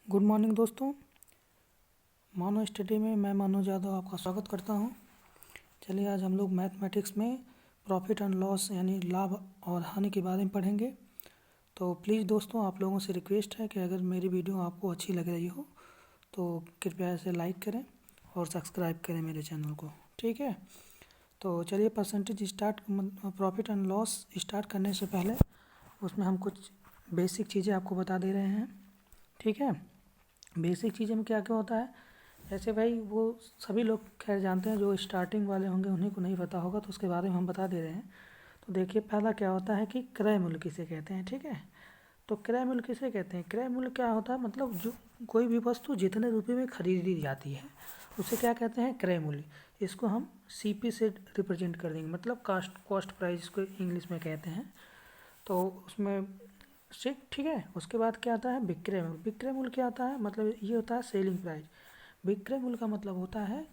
Good morning दोस्तों। मानो study में मैं मनोज यादव आपका स्वागत करता हूं। चलिए आज हम लोग मैथमेटिक्स में प्रॉफिट एंड लॉस यानी लाभ और हानि के बारे में पढ़ेंगे। तो प्लीज़ दोस्तों आप लोगों से रिक्वेस्ट है कि अगर मेरी वीडियो आपको अच्छी लग रही हो तो कृपया इसे लाइक करें और सब्सक्राइब करें मेरे चैनल को, ठीक है। तो चलिए percentage start profit and loss start करने से पहले उसमें हम कुछ बेसिक चीज़ें आपको बता दे रहे हैं, ठीक है। बेसिक चीज़ें में क्या क्या होता है, ऐसे भाई वो सभी लोग खैर जानते हैं, जो स्टार्टिंग वाले होंगे उन्हीं को नहीं पता होगा, तो उसके बारे में हम बता दे रहे हैं। तो देखिए पहला क्या होता है कि क्रय मूल्य किसे कहते हैं, ठीक है। तो क्रय मूल्य किसे कहते हैं, क्रय मूल्य क्या होता है, मतलब जो कोई भी वस्तु जितने रुपये में खरीदी जाती है उसे क्या कहते हैं, क्रय मूल्य। इसको हम सीपी से रिप्रेजेंट कर देंगे, मतलब कॉस्ट प्राइस को इंग्लिश में कहते हैं। तो उसमें ठीक है। उसके बाद क्या आता है, विक्रय मूल्य। विक्रय मूल्य क्या होता है, मतलब ये होता है सेलिंग प्राइस। विक्रय मूल्य का मतलब होता है,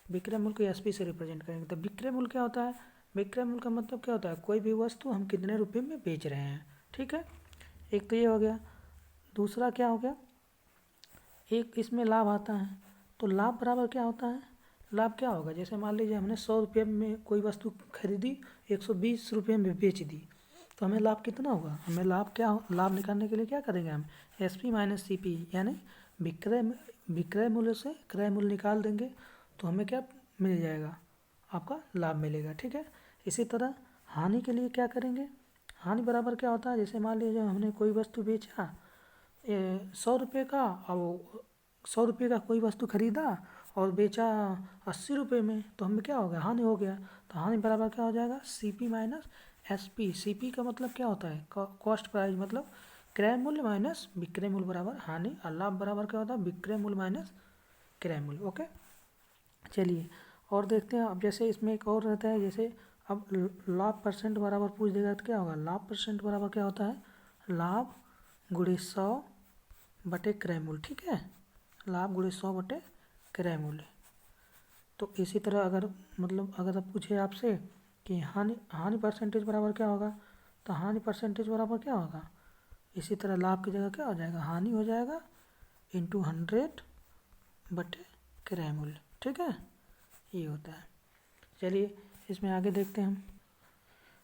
विक्रय मूल्य को एसपी से रिप्रेजेंट करेंगे। तो विक्रय मूल्य क्या होता है, विक्रय मूल्य का मतलब क्या होता है, कोई भी वस्तु हम कितने रुपये में बेच रहे हैं, ठीक है। एक तो ये हो गया। दूसरा क्या हो गया, एक इसमें लाभ आता है। तो लाभ बराबर क्या होता है, लाभ क्या होगा, जैसे मान लीजिए हमने 100 रुपये में कोई वस्तु खरीदी, 120 रुपये में बेच दी, तो हमें लाभ कितना होगा। हमें लाभ निकालने के लिए क्या करेंगे, हम S P minus C P यानी विक्रय मूल्य से क्रय मूल्य निकाल देंगे, तो हमें क्या मिल जाएगा, आपका लाभ मिलेगा, ठीक है। इसी तरह हानि के लिए क्या करेंगे, हानि बराबर क्या होता है, जैसे मान लीजिए हमने कोई वस्तु बेचा 100 रुपये का, और 100 रुपये का कोई वस्तु खरीदा और बेचा 80 रुपये में, तो हमें क्या हो गया, हानि हो गया। तो हानि बराबर क्या हो जाएगा, C P minus S P. C P का मतलब क्या होता है, कॉस्ट प्राइस, मतलब क्रय मूल्य माइनस विक्रय मूल्य बराबर हानि, और लाभ बराबर क्या होता है, विक्रय मूल्य माइनस क्रय मूल्य। ओके, चलिए और देखते हैं। अब जैसे इसमें एक और रहता है, जैसे अब लाभ परसेंट बराबर पूछ देगा तो क्या होगा, लाभ परसेंट बराबर क्या होता है, लाभ गुणे 100 बटे क्रय मूल्य, ठीक है। लाभ गुणे 100 बटे क्रय मूल्य। तो इसी तरह अगर मतलब अगर अब पूछे आपसे कि हानि परसेंटेज बराबर क्या होगा, तो हानि परसेंटेज बराबर क्या होगा, इसी तरह लाभ की जगह क्या हो जाएगा, हानि हो जाएगा इंटू 100 बटे क्रय मूल्य, ठीक है। ये होता है। चलिए इसमें आगे देखते हैं हम।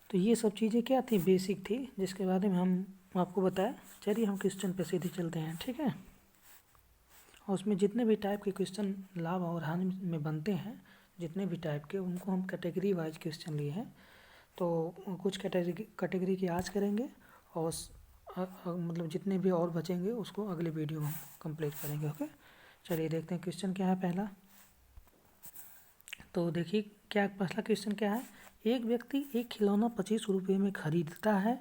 तो ये सब चीज़ें क्या थी, बेसिक थी, जिसके बारे में हम आपको बताया। चलिए हम क्वेश्चन पे सीधे चलते हैं, ठीक है। और उसमें जितने भी टाइप के क्वेश्चन लाभ और हानि में बनते हैं, जितने भी टाइप के, उनको हम कैटेगरी वाइज क्वेश्चन लिए हैं। तो कुछ कैटेगरी की आज करेंगे, और मतलब जितने भी और बचेंगे उसको अगले वीडियो में हम कंप्लीट करेंगे। ओके, चलिए देखते हैं क्वेश्चन क्या है पहला। तो देखिए क्या पहला क्वेश्चन क्या है, एक व्यक्ति एक खिलौना 25 रुपये में खरीदता है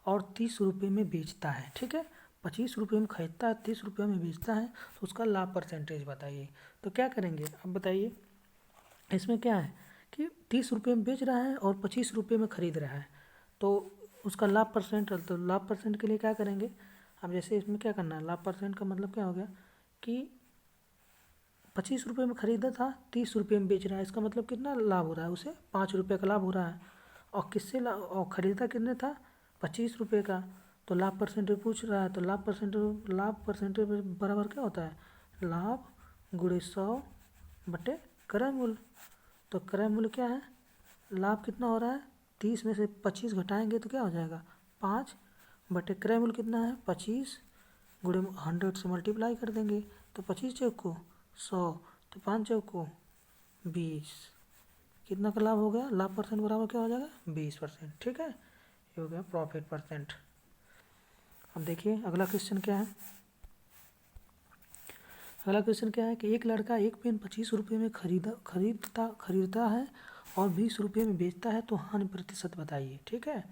और 30 रुपये में बेचता है, ठीक है। 25 रुपये में खरीदता है, 30 रुपये में बेचता है, तो उसका लाभ परसेंटेज बताइए। तो क्या करेंगे, अब बताइए। इसमें क्या है कि 30 रुपये में बेच रहा है और 25 रुपये में खरीद रहा है, तो उसका लाभ परसेंट, तो लाभ परसेंट के लिए क्या करेंगे। अब जैसे इसमें क्या करना है, लाभ परसेंट का मतलब क्या हो गया कि 25 रुपये में खरीदा था, 30 रुपये में बेच रहा है, इसका मतलब कितना लाभ हो रहा है, उसे 5 रुपये का लाभ हो रहा है। और किससे लाभ, और खरीदा कितने था, 25 रुपये का। तो लाभ परसेंटेज पूछ रहा है, तो लाभ परसेंटेज बराबर क्या होता है, लाभ गुणे 100 बटे क्रय मूल्य। तो क्रय मूल्य क्या है, लाभ कितना हो रहा है, 30 में से 25 घटाएंगे तो क्या हो जाएगा, 5 बटे क्रय मूल्य कितना है, 25 गुणे 100 से मल्टीप्लाई कर देंगे, तो 25 चौक को 100, तो 5 चौक को 20, कितना का लाभ हो गया, लाभ परसेंट बराबर क्या हो जाएगा, 20%, ठीक है। ये हो गया प्रॉफिट परसेंट। अब देखिए अगला क्वेश्चन क्या है। अगला क्वेश्चन क्या है कि एक लड़का एक पेन 25 रुपये में खरीदता है और 20 रुपये में बेचता है, तो हानि प्रतिशत बताइए, ठीक है।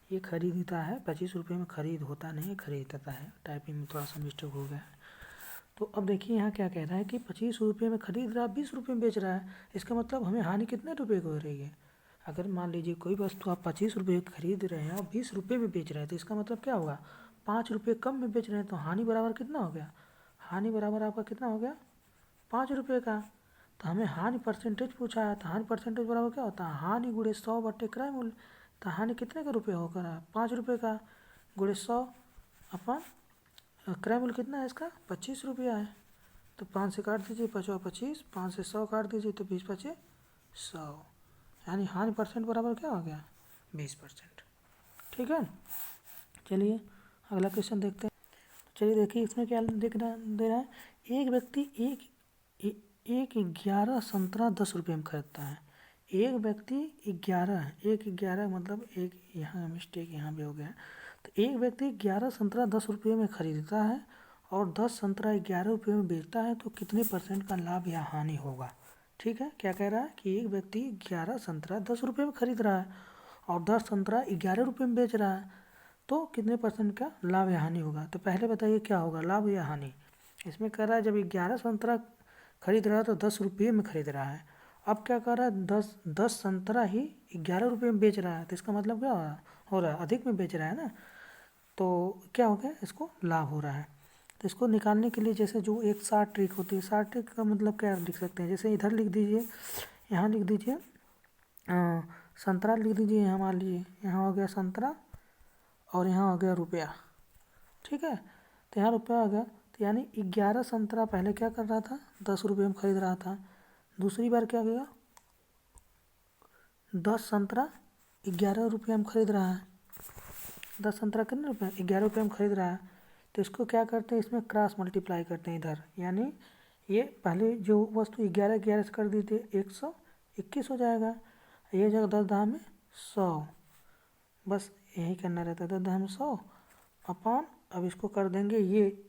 ये खरीदता है, 25 रुपये में खरीद होता नहीं है, खरीदता है, टाइपिंग में थोड़ा सा मिस्टेक हो गया है। तो अब देखिए यहाँ क्या कह रहा है कि 25 रुपये में खरीद रहा है, 20 रुपये में बेच रहा है, इसका मतलब हमें हानि कितने रुपये की हो रही है। अगर मान लीजिए कोई वस्तु आप 25 रुपये की खरीद रहे हैं और 20 रुपये में बेच रहे हैं, तो इसका मतलब क्या होगा, 5 रुपये कम में बेच रहे हैं, तो हानि बराबर कितना हो गया, हानि बराबर आपका कितना हो गया, 5 रुपये का। तो हमें हानि परसेंटेज पूछा है, तो हानि परसेंटेज बराबर क्या होता है, हानि गुणे 100 बटे क्रय मूल्य। तो हानि कितने का रुपये होकर है, 5 रुपये का, गुणे 100 अपन क्रय मूल्य कितना है इसका? 25 रुपया है। तो 5 से काट दीजिए, 25, 5 से 100 काट दीजिए तो 20 पचे 100, यानी हानि परसेंट बराबर क्या हो गया? 20%। ठीक है, चलिए अगला क्वेश्चन देखते हैं। चलिए देखिए इसमें क्या दे रहा है। एक व्यक्ति एक 11 संतरा 10 रुपये में खरीदता है। एक व्यक्ति 11 मतलब एक यहाँ मिस्टेक यहाँ भी हो गया। तो एक व्यक्ति 11 संतरा 10 रुपये में खरीदता है और 10 संतरा 11 रुपये में बेचता है, तो कितने % का लाभ या हानि होगा? ठीक है, क्या कह रहा है कि एक व्यक्ति 11 संतरा 10 रुपये में खरीद रहा है और 10 संतरा 11 रुपये में बेच रहा है, तो कितने % का लाभ या हानि होगा? तो पहले बताइए क्या होगा, लाभ या हानि? इसमें कह रहा है जब 11 संतरा खरीद रहा है तो 10 रुपये में खरीद रहा है। अब क्या कर रहा है, 10 संतरा ही 11 रुपये में बेच रहा है, तो इसका मतलब क्या हो रहा है? अधिक में बेच रहा है ना, तो क्या हो गया, इसको लाभ हो रहा है। तो इसको निकालने के लिए जैसे जो एक शार्ट ट्रिक होती है, शार्ट ट्रिक का मतलब क्या लिख सकते हैं, जैसे इधर लिख दीजिए, यहाँ लिख दीजिए संतरा लिख दीजिए, यहाँ मान लीजिए यहाँ हो गया संतरा और यहाँ हो गया रुपया। ठीक है, तो यहाँ रुपया हो गया, तो यानी 11 संतरा पहले क्या कर रहा था, 10 रुपये में खरीद रहा था। दूसरी बार क्या किया, 10 संतरा 11 रुपये में खरीद रहा है। 10 संतरा कितने रुपये? 11 रुपये में खरीद रहा है। तो इसको क्या करते हैं, इसमें क्रॉस मल्टीप्लाई करते हैं इधर, यानी ये पहले जो वस्तु 11 से कर दी थी 121 हो जाएगा। ये जगह 10 दाम में 100, बस यही करना रहता है, 10 दाम में 100 अपॉन, अब इसको कर देंगे ये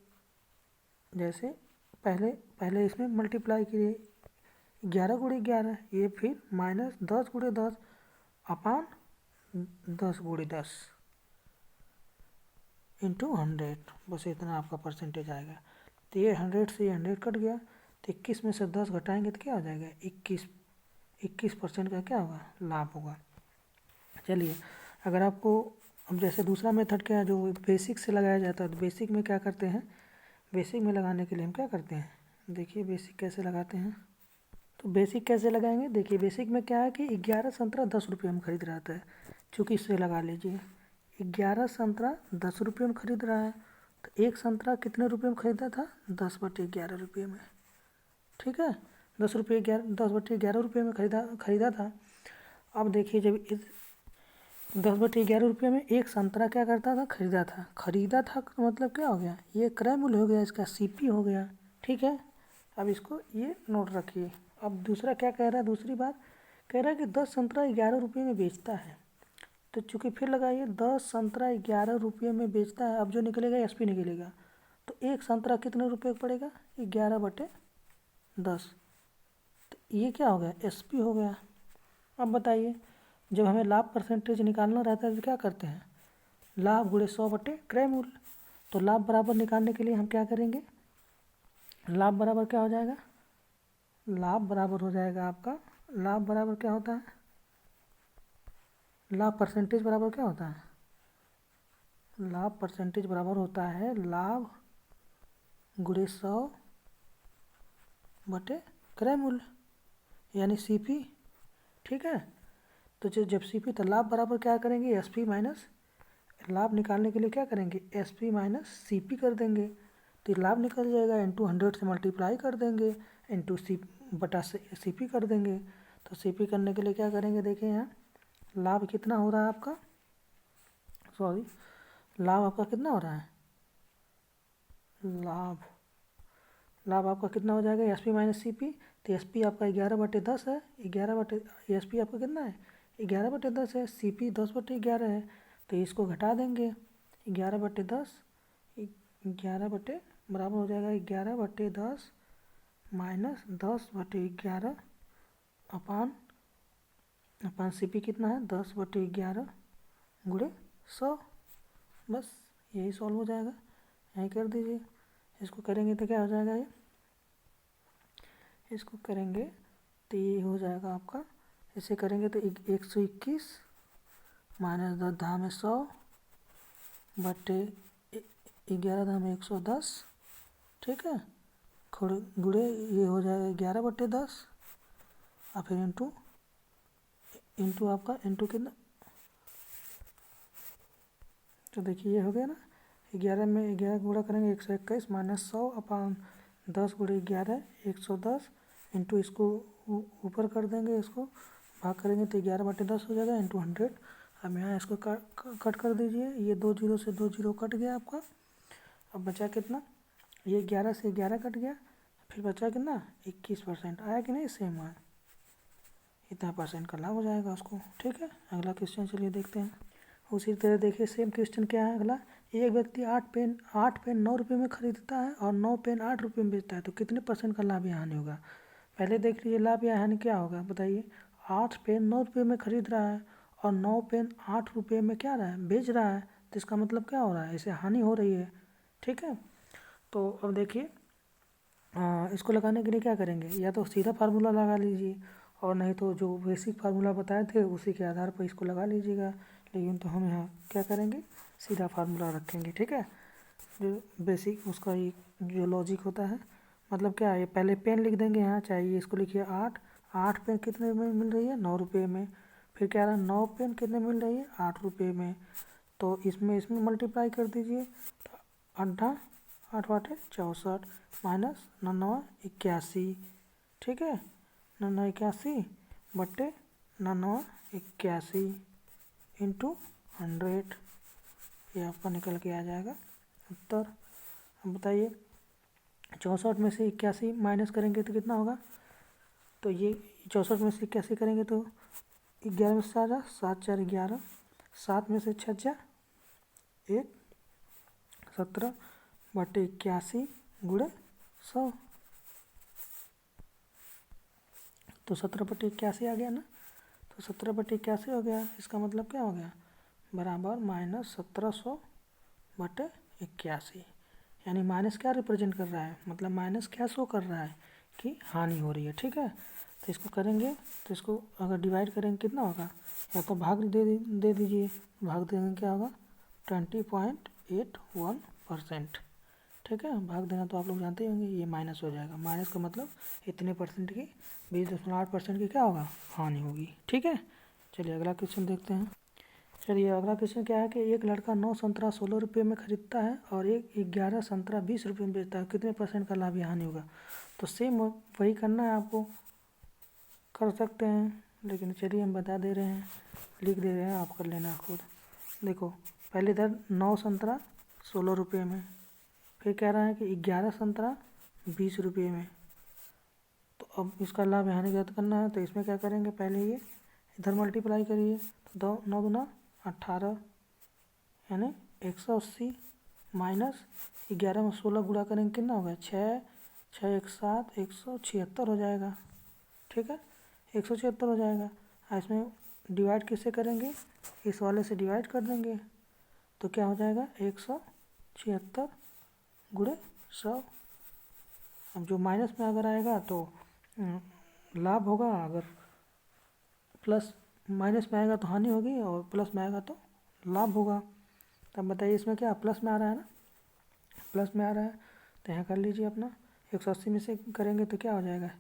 जैसे पहले इसमें मल्टीप्लाई किए 11 × 11, ये फिर माइनस 10 × 10 अपॉन 10 × 10 इंटू 100, बस इतना आपका % आएगा। तो ये 100 से ये 100 कट गया, तो 21 में से 10 घटाएंगे तो क्या हो जाएगा, 21% का क्या होगा, लाभ होगा। चलिए अगर आपको अब जैसे दूसरा मेथड क्या है जो बेसिक से लगाया जाता है, तो बेसिक में क्या करते हैं, बेसिक में लगाने के लिए हम क्या करते हैं, देखिए बेसिक कैसे लगाते हैं। तो बेसिक कैसे लगाएंगे, देखिए बेसिक में क्या है कि 11 संतरा 10 रुपये में खरीद रहा था, चूँकि इससे लगा लीजिए 11 संतरा 10 रुपये में खरीद रहा है, तो एक संतरा कितने रुपये में खरीदा था, 10/11 रुपये में। ठीक है, 10/11 रुपये में खरीदा था। अब देखिए जब इस 10/11 रुपये में एक संतरा क्या करता था, खरीदा था का मतलब क्या हो गया, ये क्रय मूल्य हो गया, इसका CP हो गया। ठीक है, अब इसको ये नोट रखिए। अब दूसरा क्या कह रहा है, दूसरी बात कह रहा है कि 10 संतरा 11 रुपये में बेचता है, तो चूँकि फिर लगाइए 10 संतरा 11 रुपये में बेचता है, अब जो निकलेगा SP निकलेगा, तो एक संतरा कितने रुपये का पड़ेगा, 11/10, तो ये क्या हो गया, SP हो गया। अब बताइए जब हमें लाभ % निकालना रहता है तो क्या करते हैं, लाभ × 100 क्रय मूल्य। तो लाभ बराबर निकालने के लिए हम क्या करेंगे, लाभ बराबर क्या हो जाएगा, लाभ बराबर हो जाएगा आपका, लाभ बराबर क्या होता है, लाभ % बराबर क्या होता है, लाभ % बराबर होता है लाभ × 100 क्रय मूल्य, यानी CP। ठीक है, तो जब CP, तो लाभ बराबर क्या करेंगे, SP माइनस, लाभ निकालने के लिए क्या करेंगे, SP माइनस CP कर देंगे, तो लाभ निकल जाएगा, इंटू 100 से मल्टीप्लाई कर देंगे, इंटू CP कर देंगे। तो CP करने के लिए क्या करेंगे, देखिए यहाँ लाभ कितना हो रहा है आपका, लाभ आपका कितना हो रहा है, लाभ आपका कितना हो जाएगा, SP माइनस CP। तो SP आपका 11/10 है, 11 SP आपका कितना है, 11/10 है, CP 10/11 है, तो इसको घटा देंगे, 11/10 बराबर हो जाएगा 11/10 माइनस 10/11 अपान CP कितना है, 10/11 × 100, बस यही सॉल्व हो जाएगा, यही कर दीजिए। इसको करेंगे तो क्या हो जाएगा, ये इसको करेंगे तो ये हो जाएगा आपका, इसे करेंगे तो 121 माइनस 10 धाम में 100/11 धाम में 110। ठीक है, गुड़े ये हो जाएगा 11/10 और फिर इंटू आपका इंटू कितना, तो देखिए ये हो गया ना 11 में 11 गुणा करेंगे 121 माइनस 100 अपान 10 गुणे 11 110 इंटू इसको ऊपर कर देंगे, इसको भाग करेंगे तो 11/10 हो जाएगा इंटू 100। अब यहाँ इसको कट कर दीजिए, ये 2 जीरो से 2 जीरो कट गया आपका। अब बचा कितना, ये 11 से 11 कट गया, फिर बचा कितना 21% आया कि नहीं, सेम आया, इतना परसेंट का लाभ हो जाएगा उसको। ठीक है, अगला क्वेश्चन चलिए देखते हैं। उसी तरह देखिए सेम क्वेश्चन क्या है अगला। एक व्यक्ति 8 पेन 9 रुपये में खरीदता है और 9 पेन 8 रुपये में बेचता है, तो कितने परसेंट का लाभ या हानि होगा। पहले देख लीजिए लाभ या हानि क्या होगा बताइए। 8 पेन 9 रुपये में खरीद रहा है और 9 पेन 8 रुपये में क्या रहा है, बेच रहा है, तो इसका मतलब क्या हो रहा है, इसे हानि हो रही है। ठीक है, तो अब देखिए इसको लगाने के लिए क्या करेंगे, या तो सीधा फार्मूला लगा लीजिए और नहीं तो जो बेसिक फार्मूला बताए थे उसी के आधार पर इसको लगा लीजिएगा, लेकिन तो हम यहाँ क्या करेंगे, सीधा फार्मूला रखेंगे। ठीक है, जो बेसिक उसका ये जो लॉजिक होता है, मतलब क्या है, पहले पेन लिख देंगे यहाँ, चाहिए इसको लिखिए 8 पेन कितने में मिल रही है, 9 रुपये में। फिर क्या रहा, 9 पेन कितने मिल रही है, 8 रुपये में। तो इसमें मल्टीप्लाई कर दीजिए, तो 8×8 = 64 माइनस 99 = 81। ठीक है, 99 81 / 99 81 इंटू 100, ये आपका निकल के आ जाएगा उत्तर। अब बताइए 64 में से 81 माइनस करेंगे तो कितना होगा, तो ये 64 में से 81 करेंगे तो 11 में 7 7 4 11, 7 में से 6 1 17/81 गुणे 100, तो 17/81 आ गया ना, तो 17/81 हो गया, इसका मतलब क्या हो गया, बराबर -1700/81, यानी माइनस क्या रिप्रेजेंट कर रहा है, मतलब माइनस क्या शो कर रहा है कि हानि हो रही है। ठीक है, तो इसको करेंगे, तो इसको अगर डिवाइड करेंगे कितना होगा, या तो भाग दे दीजिए, भाग देंगे क्या होगा 20.81%। ठीक है, भाग देना तो आप लोग जानते ही होंगे, ये माइनस हो जाएगा, माइनस का मतलब इतने परसेंट की 20.8% की क्या होगा, हानि होगी। ठीक है, चलिए अगला क्वेश्चन देखते हैं। चलिए अगला क्वेश्चन क्या है कि एक लड़का 9 संतरा 16 रुपये में खरीदता है और एक 11 संतरा 20 रुपये में बेचता है, कितने परसेंट का लाभ या हानि होगा। तो सेम वही करना है आपको, कर सकते हैं, लेकिन चलिए हम बता दे रहे हैं, लिख दे रहे हैं, आप कर लेना खुद। देखो पहले इधर 9 संतरा 16 रुपये में, फिर कह रहा है कि 11 संतरा 20 रुपये में, तो अब इसका लाभ या हानि ज्ञात करना है, तो इसमें क्या करेंगे, पहले ये इधर मल्टीप्लाई करिए, तो 9 दूना 18 यानी 180 माइनस 11 में 16 गुणा करेंगे कितना होगा, 6 6 1 7 176 हो जाएगा। ठीक है, 176 हो जाएगा। इसमें डिवाइड किससे करेंगे, इस वाले से डिवाइड कर देंगे, तो क्या हो जाएगा 176 गुणे 100। अब जो माइनस में अगर आएगा तो लाभ होगा, अगर प्लस माइनस में आएगा तो हानि होगी, और प्लस में आएगा तो लाभ होगा। तब बताइए इसमें क्या प्लस में आ रहा है ना, प्लस में आ रहा है, तो यहाँ कर लीजिए अपना, 180 में से करेंगे तो क्या हो जाएगा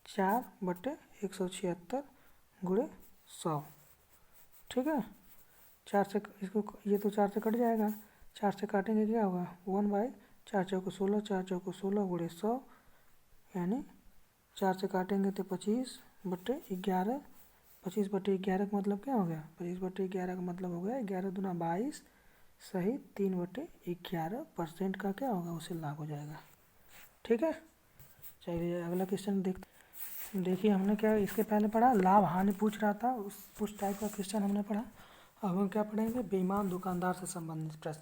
4/176 गुणे 100। ठीक है, 4 से इसको, ये तो 4 से कट जाएगा, 4 से काटेंगे क्या होगा 1/4 चौको 16, 4 चौको 16 गुणे 100, यानी 4 से काटेंगे तो 25/11, 25/11 का मतलब क्या हो गया, 25/11 का मतलब हो गया 11 दूना 22 सही 3/11% का क्या होगा, उसे लाभ हो जाएगा। ठीक है, चलिए अगला क्वेश्चन देखिए हमने क्या इसके पहले पढ़ा, लाभ हानि पूछ रहा था, उस टाइप का क्वेश्चन हमने पढ़ा। अब हम क्या पढ़ेंगे, बेईमान दुकानदार से संबंधित प्रश्न।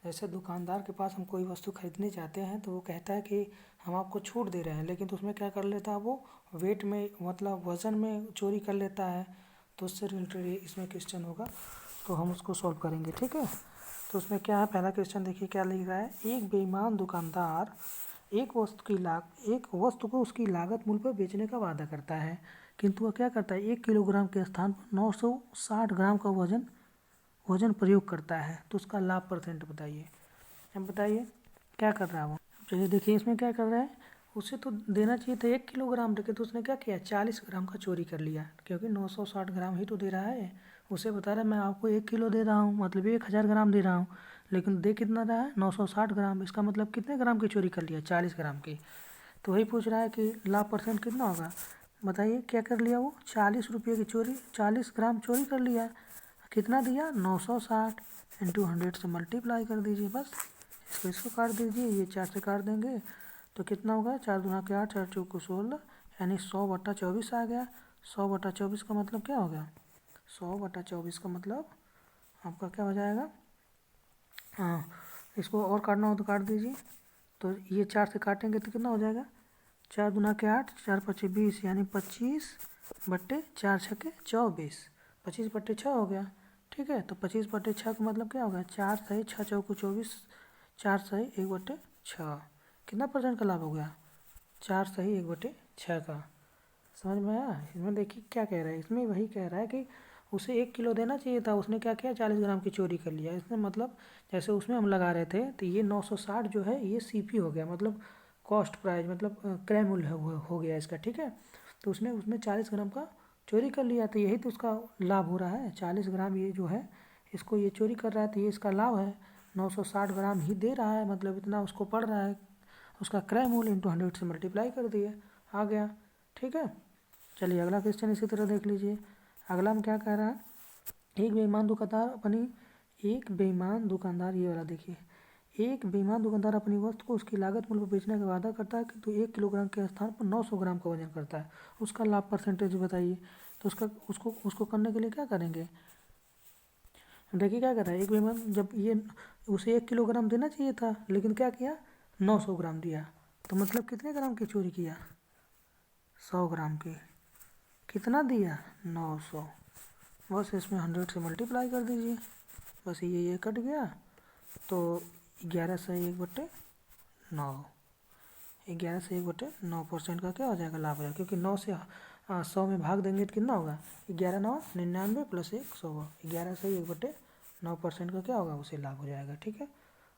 जैसे दुकानदार के पास हम कोई वस्तु खरीदने जाते हैं तो वो कहता है कि हम आपको छूट दे रहे हैं, लेकिन तो उसमें क्या कर लेता है वो, वेट में मतलब वज़न में चोरी कर लेता है, तो उससे रिलेटेड इसमें क्वेश्चन होगा, तो हम उसको सॉल्व करेंगे। ठीक है, तो उसमें क्या है, पहला क्वेश्चन देखिए क्या लिख रहा है, एक बेईमान दुकानदार एक वस्तु को उसकी लागत मूल्य पर बेचने का वादा करता है, किंतु वह क्या करता है 1 किलोग्राम के स्थान पर 960 ग्राम का वजन प्रयोग करता है, तो उसका लाभ परसेंट बताइए। अब बताइए क्या कर रहा है वो। चलिए देखिए इसमें क्या कर रहा है, उसे तो देना चाहिए था 1 किलोग्राम, लेकिन तो उसने क्या किया 40 ग्राम का चोरी कर लिया, क्योंकि 960 ग्राम ही तो दे रहा है। उसे बता रहा है मैं आपको 1 किलो दे रहा हूँ, मतलब 1000 ग्राम दे रहा हूँ, लेकिन दे कितना रहा है 960 ग्राम। इसका मतलब कितने ग्राम की चोरी कर लिया, 40 ग्राम की। तो वही पूछ रहा है कि लाभ परसेंट कितना होगा। बताइए क्या कर लिया वो, 40 रुपये की चोरी, 40 ग्राम चोरी कर लिया। कितना दिया 960, इंटू 100 से मल्टीप्लाई कर दीजिए बस। इसको काट दीजिए, ये 4 से काट देंगे तो कितना होगा, 4 दूना के 8, 4 चौको 16, यानी 100/24 आ गया। 100/24 का मतलब क्या हो गया, 100/24 का मतलब आपका क्या हो जाएगा। हाँ, इसको और काटना हो तो काट दीजिए। तो ये 4 से काटेंगे तो कितना हो जाएगा, 4 दूना के 8, 4 पच्चीस 20, यानी 25/4 छके 24, 25/6 हो गया। ठीक है, तो 25/6 का मतलब क्या होगा, 4 सही 6 चौको 24, 4 सही 1/6। कितना परसेंट का लाभ हो गया, 4 सही 1/6 का। समझ में आया। इसमें देखिए क्या कह रहा है, इसमें वही कह रहा है कि उसे 1 किलो देना चाहिए था, उसने क्या किया 40 ग्राम की चोरी कर लिया। इसमें मतलब जैसे उसमें हम लगा रहे थे तो ये 960 जो है ये सीपी हो गया, मतलब कॉस्ट प्राइस, मतलब क्रय मूल्य हो गया इसका। ठीक है, तो उसने उसमें 40 ग्राम का चोरी कर लिया, तो यही तो उसका लाभ हो रहा है। 40 ग्राम ये जो है इसको ये चोरी कर रहा है तो ये इसका लाभ है। 960 ग्राम ही दे रहा है, मतलब इतना उसको पड़ रहा है। उसका क्रय मूल्य इंटू 100 से मल्टीप्लाई कर दिए, आ गया। ठीक है, चलिए अगला क्वेश्चन इसी तरह देख लीजिए। अगला में क्या कह रहा है, एक बेईमान दुकानदार, ये वाला देखिए, एक बेईमान दुकानदार अपनी वस्तु को उसकी लागत मूल्य पर बेचने का वादा करता है कि तो 1 किलोग्राम के स्थान पर 900 ग्राम का वजन करता है। उसका लाभ परसेंटेज बताइए। तो उसको करने के लिए क्या करेंगे, देखिए क्या कर रहा है। एक बेईमान, जब ये उसे 1 किलोग्राम देना चाहिए था लेकिन क्या किया 900 ग्राम दिया, तो मतलब कितने ग्राम की चोरी किया, 100 ग्राम की। कितना दिया 900, बस इसमें 100 से मल्टीप्लाई कर दीजिए, बस ये कट गया। तो 11 से 1/9, 11 से 1/9% का क्या हो जाएगा, लाभ हो जाएगा। क्योंकि 9 से 100 में भाग देंगे तो कितना होगा, 11×9 = 99 + 1 100। 11 से 1/9% का क्या होगा, उसे लाभ हो जाएगा। ठीक है,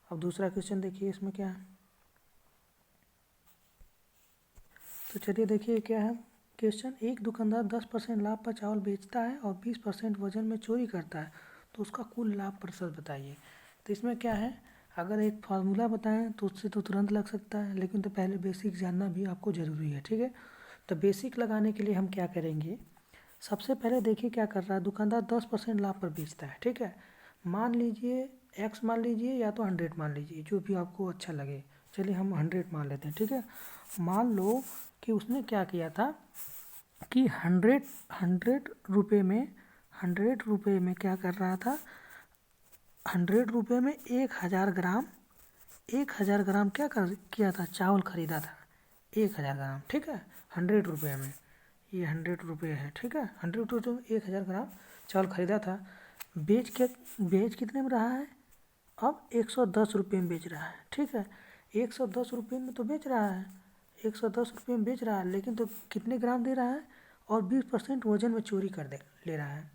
अब दूसरा क्वेश्चन देखिए, इसमें क्या है। तो चलिए देखिए क्या है क्वेश्चन। एक दुकानदार 10% लाभ पर चावल बेचता है और 20% वजन में चोरी करता है, तो उसका कुल लाभ प्रतिशत बताइए। तो इसमें क्या है, अगर एक फार्मूला बताएं तो उससे तो तुरंत लग सकता है, लेकिन तो पहले बेसिक जानना भी आपको ज़रूरी है। ठीक है, तो बेसिक लगाने के लिए हम क्या करेंगे, सबसे पहले देखिए क्या कर रहा है दुकानदार, 10% लाभ पर बेचता है। ठीक है, मान लीजिए x मान लीजिए या तो 100 मान लीजिए, जो भी आपको अच्छा लगे। चलिए हम 100 मान लेते हैं। ठीक है, मान लो कि उसने क्या किया था कि 100 रुपये में क्या कर रहा था, 100 रुपये में 1000 ग्राम क्या किया था, चावल खरीदा था 1000 ग्राम। ठीक है, 100 रुपये में, ये 100 रुपये है। ठीक है, 100 रुपये में 1000 ग्राम चावल खरीदा था। बेच कितने में रहा है, अब 110 रुपये में बेच रहा है। ठीक है, 110 रुपये में तो बेच रहा है, 110 रुपये में बेच रहा है, लेकिन तो कितने ग्राम दे रहा है, और 20% वजन में चोरी ले रहा है।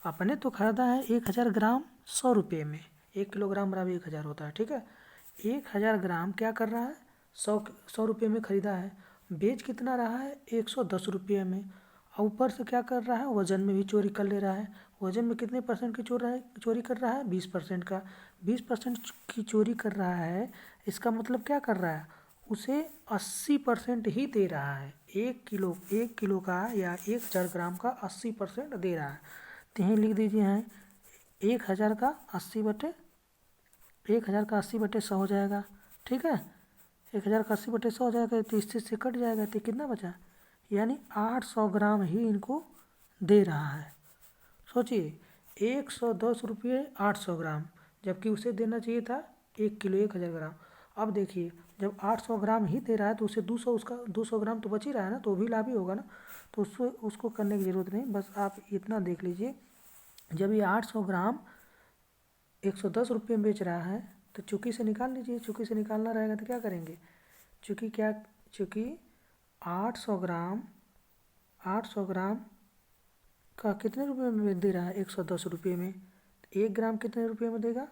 अपने तो खरीदा है 1000 ग्राम 100 रुपये में, 1 किलोग्राम बराबर 1000 होता है। ठीक है, 1000 ग्राम क्या कर रहा है, 100 रुपये में खरीदा है, बेच कितना रहा है 110 रुपये में, और ऊपर से क्या कर रहा है, वजन में भी चोरी कर ले रहा है। वजन में कितने परसेंट की चोरी कर रहा है, 20% का। 20% की चोरी कर रहा है, इसका मतलब क्या कर रहा है, उसे 80% ही दे रहा है। 1 किलो का या 1000 ग्राम का 80% दे रहा है। तो यहीं लिख दीजिए हैं 1000 का 80/100 हो जाएगा। ठीक है, 1000 का 80/100 हो जाएगा, तो इससे से कट जाएगा, तो कितना बचा, यानी 800 ग्राम ही इनको दे रहा है। सोचिए 110 रुपये 800 ग्राम, जबकि उसे देना चाहिए था 1 किलो 1000 ग्राम। अब देखिए जब 800 ग्राम ही दे रहा है तो उसे 200 ग्राम तो बच ही रहा है ना, तो वो भी लाभ ही होगा ना। तो उसको करने की ज़रूरत नहीं, बस आप इतना देख लीजिए, जब ये 800 ग्राम 110 रुपये में बेच रहा है तो चुकी से निकाल लीजिए। चुकी से निकालना रहेगा तो क्या करेंगे, चूँकि 800 ग्राम का कितने रुपये में दे रहा है, 110 रुपये में। 1 ग्राम कितने रुपये में देगा,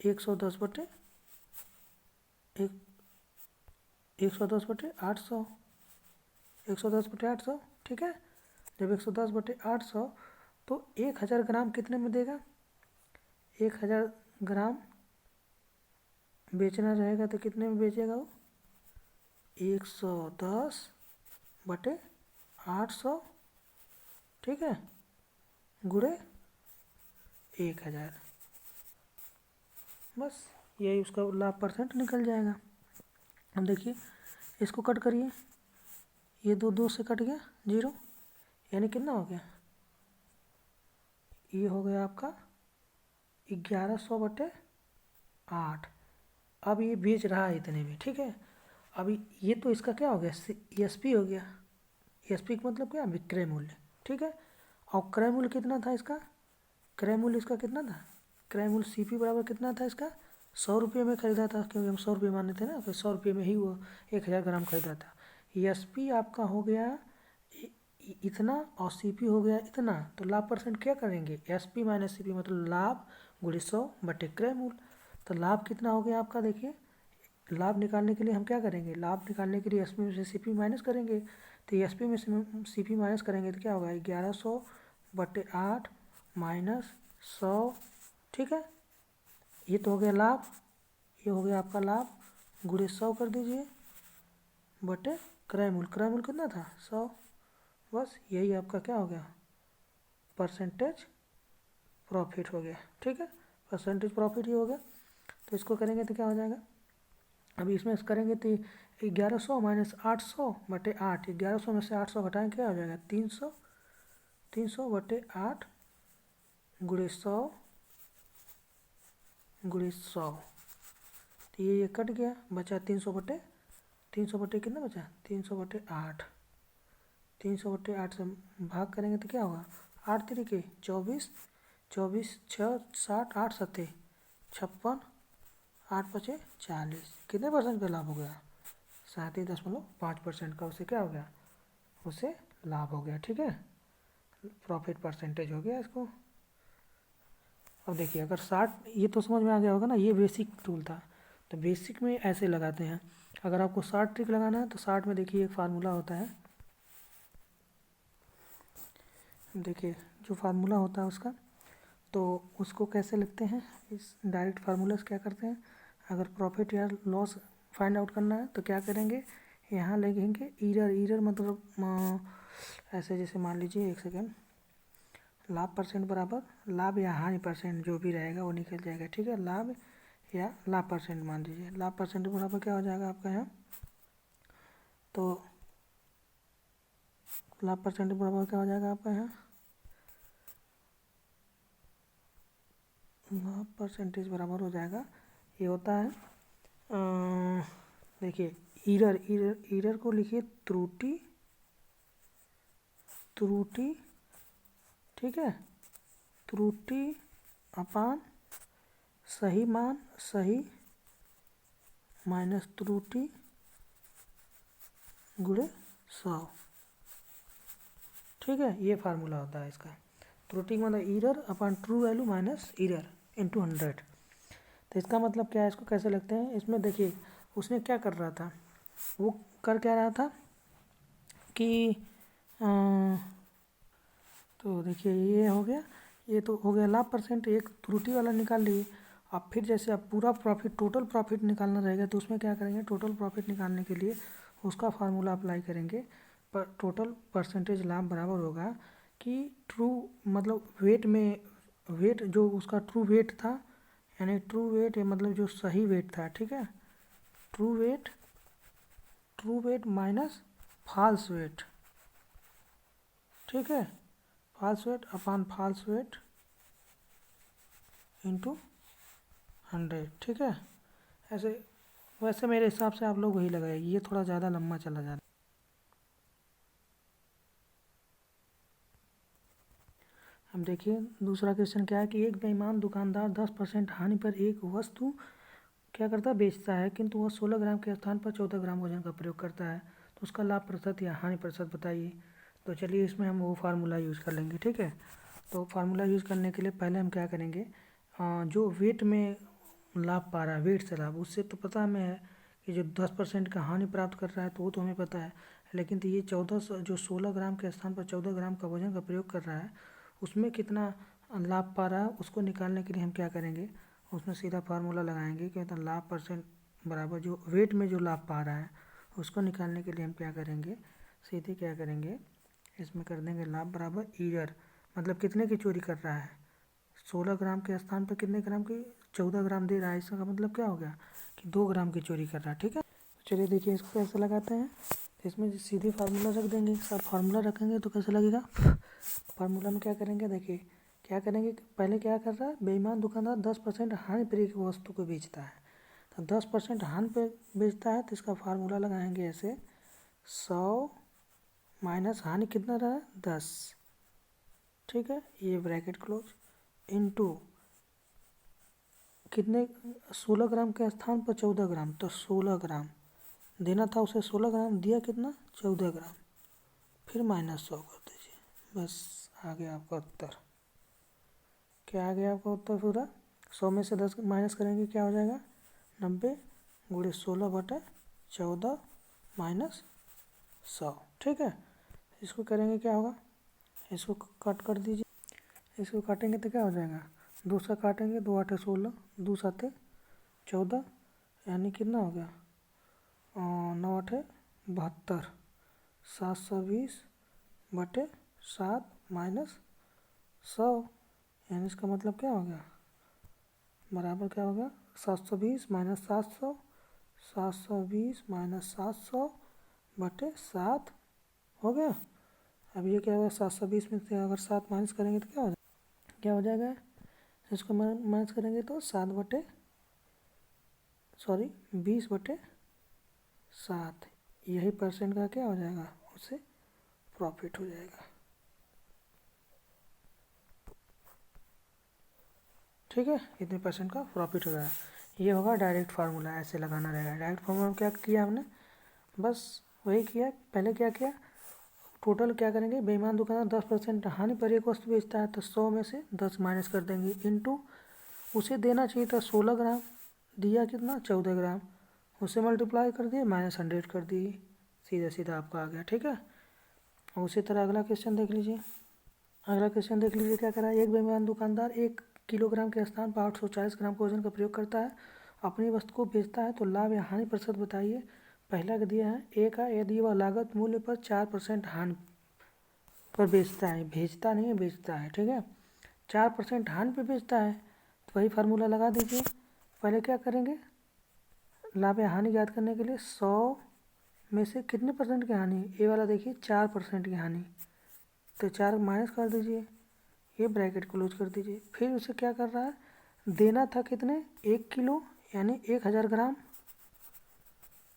110/800, 110/800। ठीक है, जब 110/800 तो 1000 ग्राम कितने में देगा, 1000 ग्राम बेचना रहेगा तो कितने में बेचेगा वो? 110/800, ठीक है, गुणे 1000। बस यही उसका लाभ परसेंट निकल जाएगा। अब देखिए इसको कट करिए, ये दो से कट गया 0, यानी कितना हो गया? ये हो गया आपका 1100/8। अब ये बेच रहा है इतने में, ठीक है। अभी ये तो इसका क्या हो गया? ESP हो गया। ESP का मतलब क्या? विक्रय मूल्य, ठीक है। और क्रय मूल्य कितना था इसका? क्रय मूल्य इसका कितना था? क्रय मूल्य CP बराबर कितना था इसका? 100 रुपये में खरीदा था, क्योंकि हम 100 रुपये माने थे ना, फिर 100 रुपये में ही वो 1000 ग्राम खरीदा था। ESP आपका हो गया इतना और CP हो गया इतना, तो लाभ परसेंट क्या करेंगे? SP माइनस CP मतलब लाभ गुणे 100 क्रय मूल्य। तो लाभ कितना हो गया आपका? देखिए लाभ निकालने के लिए हम क्या करेंगे? लाभ निकालने के लिए SP में से CP माइनस करेंगे। तो SP में से CP माइनस करेंगे तो क्या होगा? 1100/8 माइनस 100, ठीक है। ये तो हो गया लाभ, ये हो गया आपका लाभ, गुणे 100 कर दीजिए बटे क्रय मूल्य। क्रय मूल्य कितना था? 100। बस यही आपका क्या हो गया? परसेंटेज प्रॉफिट हो गया, ठीक है। परसेंटेज प्रॉफिट ही हो गया। तो इसको करेंगे तो क्या हो जाएगा? अभी इसमें करेंगे तो 1100 माइनस 800/8, 1100 में से 800 घटाएं क्या हो जाएगा? 300, 300/8 गुणे 100 गुणे 100। तो ये कट गया, बचा 300 कितना बचा? 300/8। 300/8 से भाग करेंगे तो क्या होगा? 8 तरीके 24, 24 6 60, 8 7 56, 8 5 40। कितने परसेंट का लाभ हो गया? 37.5% का उसे क्या हो गया? उसे लाभ हो गया, ठीक है। प्रॉफिट परसेंटेज हो गया इसको। अब देखिए अगर 60, ये तो समझ में आ गया होगा ना, ये बेसिक टूल था। तो बेसिक में ऐसे लगाते हैं। अगर आपको 60 ट्रिक लगाना है तो 60 में देखिए एक फार्मूला होता है। देखिए जो फार्मूला होता है उसका, तो उसको कैसे लिखते हैं? इस डायरेक्ट फार्मूला से क्या करते हैं? अगर प्रॉफिट या लॉस फाइंड आउट करना है तो क्या करेंगे? यहाँ लिखेंगे ईरर मतलब ऐसे जैसे मान लीजिए, एक सेकेंड, लाभ परसेंट बराबर लाभ या हानि परसेंट जो भी रहेगा वो निकल जाएगा, ठीक है। लाभ या लाभ परसेंट मान लीजिए, लाभ परसेंट बराबर क्या हो जाएगा आपका यहाँ? तो लाभ परसेंट बराबर क्या हो जाएगा आपका यहाँ? लाभ परसेंटेज बराबर हो जाएगा, ये होता है देखिए ईरर को लिखिए त्रुटि, ठीक है, त्रुटि अपान सही मान सही माइनस त्रुटि गुणे 100, ठीक है। ये फार्मूला होता है इसका। त्रुटि मतलब error upon true value minus error into 100। तो इसका मतलब क्या है? इसको कैसे लगते हैं? इसमें देखिए उसने क्या कर रहा था, वो कर क्या रहा था कि तो देखिए ये हो गया, ये तो हो गया लाभ परसेंट, एक त्रुटि वाला निकाल लिए। अब फिर जैसे अब पूरा प्रॉफिट टोटल प्रॉफिट निकालना रहेगा तो उसमें क्या करेंगे? टोटल प्रॉफिट निकालने के लिए उसका फार्मूला अप्लाई करेंगे। पर टोटल परसेंटेज लाभ बराबर होगा कि ट्रू मतलब वेट में, वेट जो उसका ट्रू वेट था, यानी ट्रू वेट मतलब जो सही वेट था, ठीक है, true weight minus false weight, ठीक है, false weight upon false weight into 100, ठीक है। ऐसे वैसे मेरे हिसाब से आप लोग वही लगाइए, ये थोड़ा ज़्यादा लंबा चला जा रहा है। अब देखिए दूसरा क्वेश्चन क्या है कि एक बेईमान दुकानदार 10% हानि पर एक वस्तु क्या करता है? बेचता है, किंतु वह 16 ग्राम के स्थान पर 14 ग्राम वजन का प्रयोग करता है, तो उसका लाभ प्रतिशत या हानि प्रतिशत बताइए। तो चलिए इसमें हम वो फार्मूला यूज़ कर लेंगे, ठीक है। तो फार्मूला यूज़ करने के लिए पहले हम क्या करेंगे? जो वेट में लाभ पा रहा है, वेट से लाभ, उससे तो पता हमें है कि जो 10% का हानि प्राप्त कर रहा है तो वो तो हमें पता है। लेकिन तो ये 14 जो 16 ग्राम के स्थान पर 14 ग्राम का वजन का प्रयोग कर रहा है, उसमें कितना लाभ पा रहा है उसको निकालने के लिए हम क्या करेंगे? उसमें सीधा फार्मूला लगाएंगे कि मतलब लाभ परसेंट बराबर जो वेट में जो लाभ पा रहा है उसको निकालने के लिए हम क्या करेंगे, सीधे क्या करेंगे, इसमें कर देंगे लाभ बराबर ईयर, मतलब कितने की चोरी कर रहा है, 16 ग्राम के स्थान पर कितने ग्राम की, 14 ग्राम दे रहा है। इसका मतलब क्या हो गया कि 2 ग्राम की चोरी कर रहा है। ठीक है, चलिए देखिए इसको कैसे लगाते हैं। इसमें सीधे फार्मूला रख देंगे, सब फार्मूला रखेंगे तो कैसे लगेगा। फार्मूला में क्या करेंगे, देखिए क्या करेंगे, पहले क्या कर रहा है, बेईमान दुकानदार 10% हानि पर एक वस्तु को बेचता है, तो 10% हानि पे बेचता है तो इसका फार्मूला लगाएंगे ऐसे, 100 माइनस हानि कितना रहा, 10, ठीक है, ये ब्रैकेट क्लोज, इनटू कितने, 16 ग्राम के स्थान पर 14 ग्राम, तो 16 ग्राम देना था उसे, 16 ग्राम दिया कितना, 14 ग्राम, फिर माइनस 100 कर दीजिए, बस आ गया आपका उत्तर। क्या आ गया आपका उत्तर पूरा, 100 में से 10 माइनस करेंगे क्या हो जाएगा, 90 गुणे 16/14 माइनस 100, ठीक है। इसको करेंगे क्या होगा, इसको कट कर दीजिए, इसको काटेंगे तो क्या हो जाएगा, 2 से काटेंगे, 2 8 16, 2 7 14, यानी कितना हो गया, 9 8 72, 720/7 माइनस 100, यानी इसका मतलब क्या हो गया, बराबर क्या हो गया, 720 माइनस 700, 720 माइनस 700/7 हो गया। अब ये क्या होगा, 720 में से अगर 7 माइनस करेंगे तो क्या हो जाएगा, इसको माइनस करेंगे तो 20/7, यही परसेंट का क्या हो जाएगा, उससे प्रॉफिट हो जाएगा। ठीक है, इतने परसेंट का प्रॉफिट हो रहा है, ये होगा डायरेक्ट फार्मूला, ऐसे लगाना रहेगा। डायरेक्ट फार्मूला में क्या किया हमने, बस वही किया, पहले क्या किया, टोटल क्या करेंगे, बेईमान दुकानदार 10% हानि पर एक वस्तु बेचता है तो 100 में से 10 माइनस कर देंगे, इनटू उसे देना चाहिए था 16 ग्राम, दिया कितना, 14 ग्राम, उसे मल्टीप्लाई कर दिए, -100 कर दिए, सीधा सीधा आपका आ गया। ठीक है, और उसी तरह अगला क्वेश्चन देख लीजिए, अगला क्वेश्चन देख लीजिए क्या करा है, एक बेईमान दुकानदार 1 किलोग्राम के स्थान पर 840 ग्राम के वजन का प्रयोग करता है, अपनी वस्तु को बेचता है तो लाभ या हानि प्रतिशत बताइए। पहला का दिया है ए का, यदि वह लागत मूल्य पर 4% हानि पर बेचता है, भेजता नहीं है, बेचता है, ठीक है, 4% हानि पर बेचता है तो वही फार्मूला लगा दीजिए। पहले क्या करेंगे, लाभ या हानि ज्ञात करने के लिए 100 में से कितने परसेंट की हानि, ए वाला देखिए 4% की हानि, तो 4 माइनस कर दीजिए, ये ब्रैकेट क्लोज कर दीजिए। फिर उसे क्या कर रहा है, देना था कितने, 1 किलो यानी 1000 ग्राम,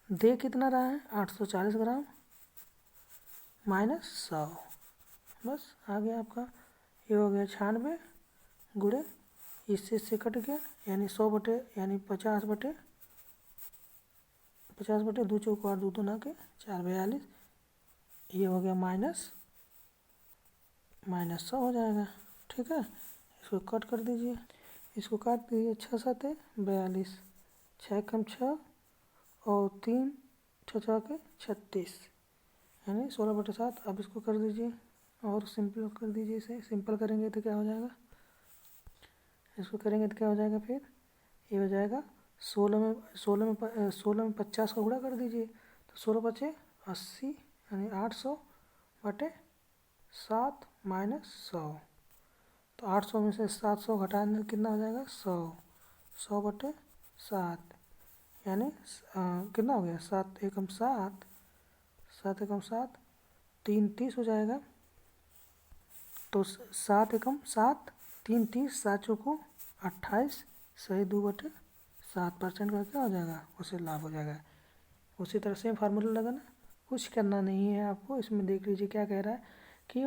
दे कितना रहा है, 840 ग्राम माइनस 100, बस आ गया आपका, ये हो गया 96 गुणे, इससे कट गया, यानी 100 बटे यानी 50/2 चौक 8 2 ना के 4 42, ये हो गया माइनस 100 हो जाएगा। ठीक है, इसको कट कर दीजिए, इसको काट दीजिए, 6 7 42, 6 कम 6 और 3 6 के 36, यानी 16/7। अब इसको कर दीजिए और सिंपल कर दीजिए, इसे सिंपल करेंगे तो क्या हो जाएगा, इसको करेंगे तो क्या हो जाएगा, फिर ये हो जाएगा 16 में 50 का गुणा कर दीजिए, तो 16 × 5 = 80, यानी 800/7 माइनस 100, तो 800 में से 700 घटाने कितना हो जाएगा, 100/7, यानी कितना हो गया, 7 एकम 7, 7 एकम 7, 3 30 हो जाएगा, तो 7 एकम 7, 3 30, 7 चौको 28, सही 2/7% का क्या हो जाएगा, उसे लाभ हो जाएगा। उसी तरह से फार्मूला लगाना, कुछ करना नहीं है आपको, इसमें देख लीजिए क्या कह रहा है कि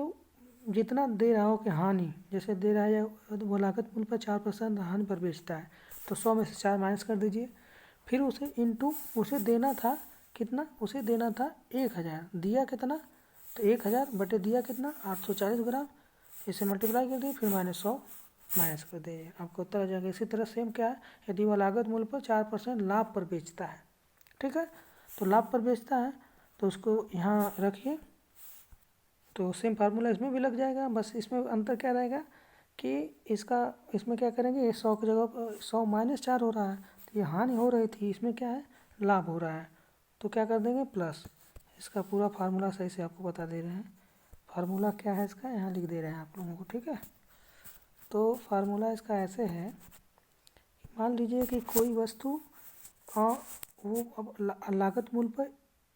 जितना दे रहा हो कि हानि, जैसे दे रहा है वो लागत मूल्य पर 4% हानि पर बेचता है तो 100 में से 4 माइनस कर दीजिए, फिर उसे इनटू उसे देना था कितना, उसे देना था 1000, दिया कितना, तो 1000 बटे दिया कितना, 840 ग्राम, इसे मल्टीप्लाई कर दिए, फिर -100 माइनस कर दीजिए, आपको उत्तर आ जाएगा। इसी तरह सेम क्या है, यदि वह लागत मूल्य पर 4% लाभ पर बेचता है, ठीक है, तो लाभ पर बेचता है तो उसको यहाँ रखिए, तो सेम फार्मूला इसमें भी लग जाएगा, बस इसमें अंतर क्या रहेगा कि इसमें क्या करेंगे, 100 की जगह 100 माइनस 4 हो रहा है, तो ये हानि हो रही थी, इसमें क्या है, लाभ हो रहा है, तो क्या कर देंगे प्लस। इसका पूरा फार्मूला सही से आपको बता दे रहे हैं। फार्मूला क्या है इसका, यहाँ लिख दे रहे हैं आप लोगों को, ठीक है। तो फार्मूला इसका ऐसे है, मान लीजिए कि कोई वस्तु वो अब लागत मूल्य पर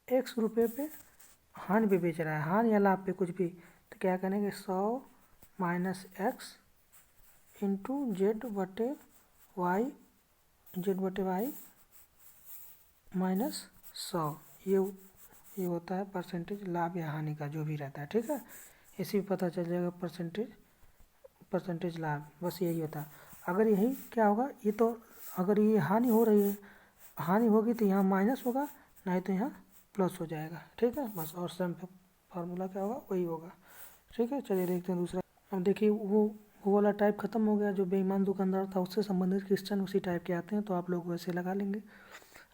100 रुपये पे हानि पे बेच रहा है, हानि या लाभ पे कुछ भी, तो क्या करेंगे 100 माइनस एक्स इंटू जेड बटे वाई माइनस 100, ये होता है परसेंटेज लाभ या हानि का जो भी रहता है, ठीक है। इसी पता चल जाएगा परसेंटेज लाभ, बस यही होता है। अगर यही क्या होगा, ये तो अगर ये हानि हो रही है, हानि होगी तो यहाँ माइनस होगा, नहीं तो यहाँ प्लस हो जाएगा, ठीक है बस। और सेम फार्मूला क्या होगा वही होगा, ठीक है। चलिए देखते हैं दूसरा। अब देखिए वो वाला टाइप खत्म हो गया, जो बेईमान दुकानदार था उससे संबंधित क्वेश्चन उसी टाइप के आते हैं, तो आप लोग वैसे लगा लेंगे।